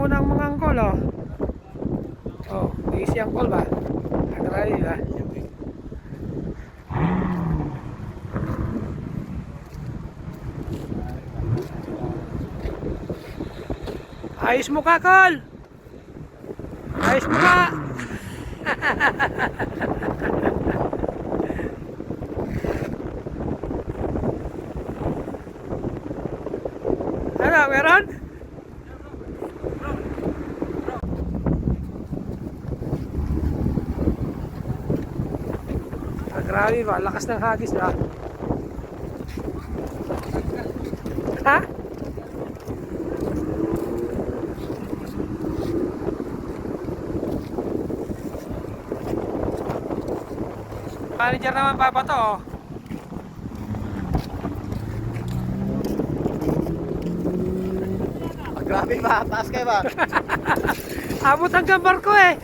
muna ang mga angkol, oh. Oh, easy angkol ba? Agrali ba? Ayos mo ka, Kol! Ayos mo ka! Ano, meron? Grabe ba? Lakas ng hagis ba? Ha? Manager naman pa to, oh. Grabe ba? Taas kayo ba? Abot hanggang barko eh.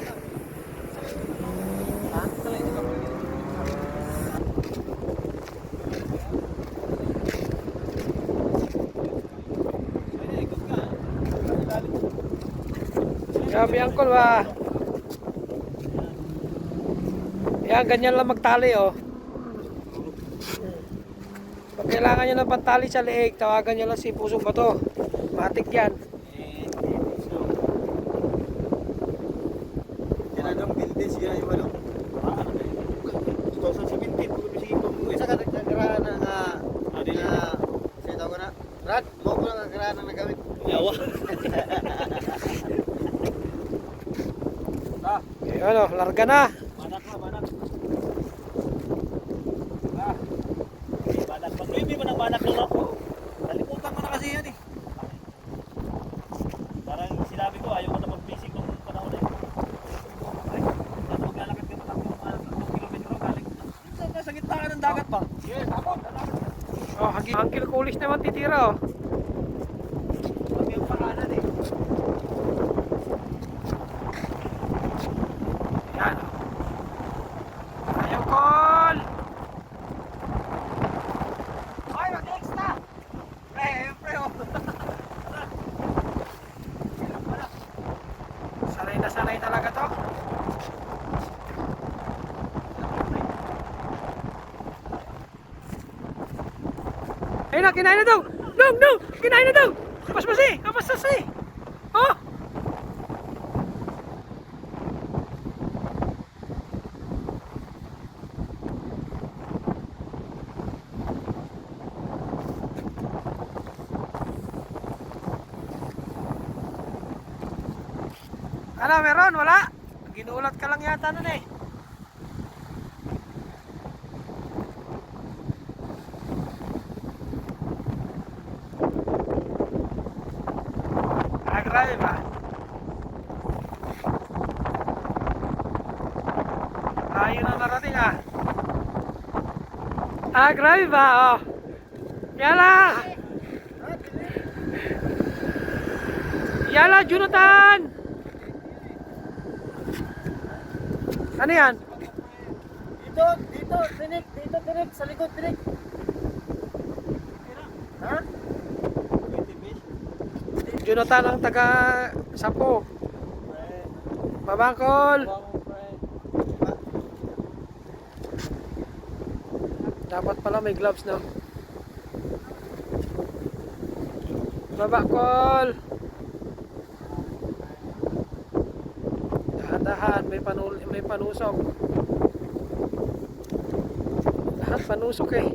Grabe angkol ba? Yan, ganyan lang magtali, oh. Pag kailangan nyo ng pantali sa leeg, tawagan nyo lang si Pusong Bato. Matik yan. Tinadong building siya yung ano. 2017, kung sige ko mo. Isa ka nagkakaraan ng siya tawag ko na. Brad, mo ko lang nagkakaraan ng nagamit. Yawa. Okay, ano, larga na. Banak na, banak. Banak pa. Hindi ba nagbanak lang ako? Nalimutan ko na kasi yan eh. Parang sinabi ko, ayaw ko na mag-basic nung panahon eh. Ay, maglalakad ka pa 2 kilometro galing. Sa gitna ka ng dagat ba? Yes, ako. Oh, Angkil Kulis naman titira, oh. Pati yung pangalan eh. Yan. Ayaw, Kol! Ay, mag-extra! Pre, oh. Sanay na sanay talaga to. Ayun na, kinain na daw! No! Kinain na daw! Kapasmasi! Oh! Ano, meron? Wala? Ginulat ka lang yata nun eh. Grabe ba? Layo na narating ah. Grabe ba? Oh. Yala, Jonathan! Ano yan? Dito, tinik, sa likod, tinik. Ha? Jonathan ang taga Sapo. Babangkol. Dapat pala may gloves, no? Babangkol. Dahan-dahan, may panusok. Lahat panusok eh.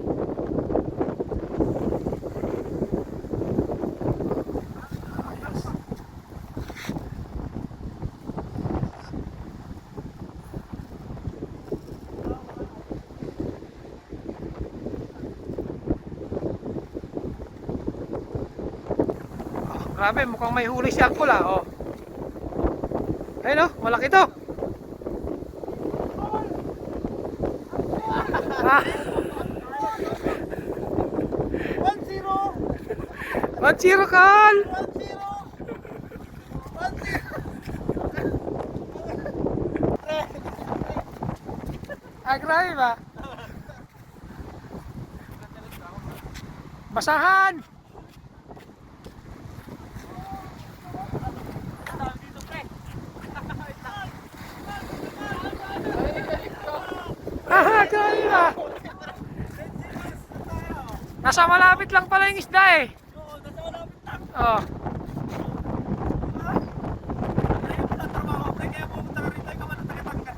Grabe, mukhang may huli si Angkol ah, oh. Ayun oh, malaki to. Ah. 1-0, Kol. 1-0. Grabe ba? Basahan. Nasa malapit lang pala yung isda eh. Oo, nasa malapit lang. Oh. Ayun pala trabaho. Kaya pumunta ka rito, ikaw man ang tagatanggal.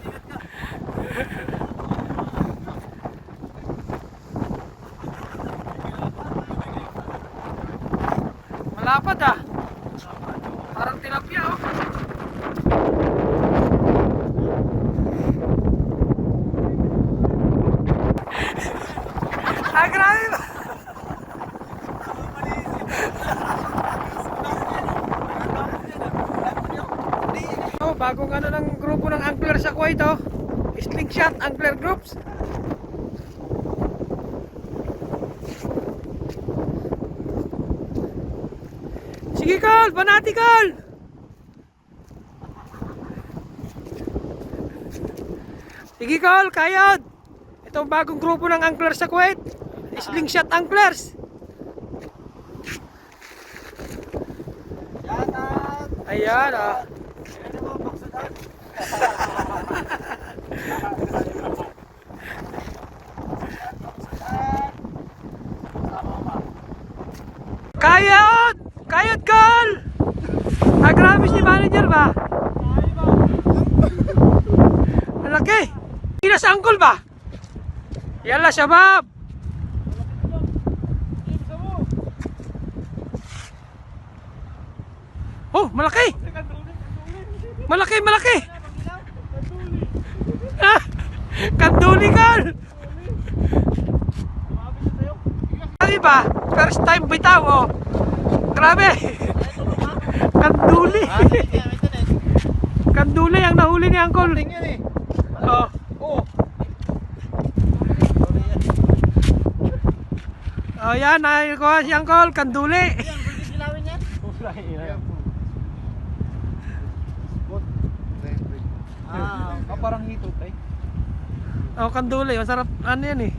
Ingat ka. Malapad ah. Parang tilapia oh. Ah, grabe ba? Oh, bagong ano ng grupo ng angler sa Kuwait oh. Slingshot Angler Groups. Sige Carl, banati Carl. Sige Carl, kayod. Ito ang bagong grupo ng angler sa Kuwait. Slingshot Anglers. Ayan ah. Kayod! Kayod Carl! Ah, grabe si manager ba? Malaki! Kina sa angkol ba? Yalla shabab! Oh, malaki! Malaki, malaki! Ah, kanduli Carl! Grabe ba? First time bitaw oh. Grabe! Kanduli! Kanduli ang nahuli ni Angkol. Oh. Oh yan, nakuha si Angkol, kanduli. Parang hito tay. Oh, kanduli, masarap ano yan eh.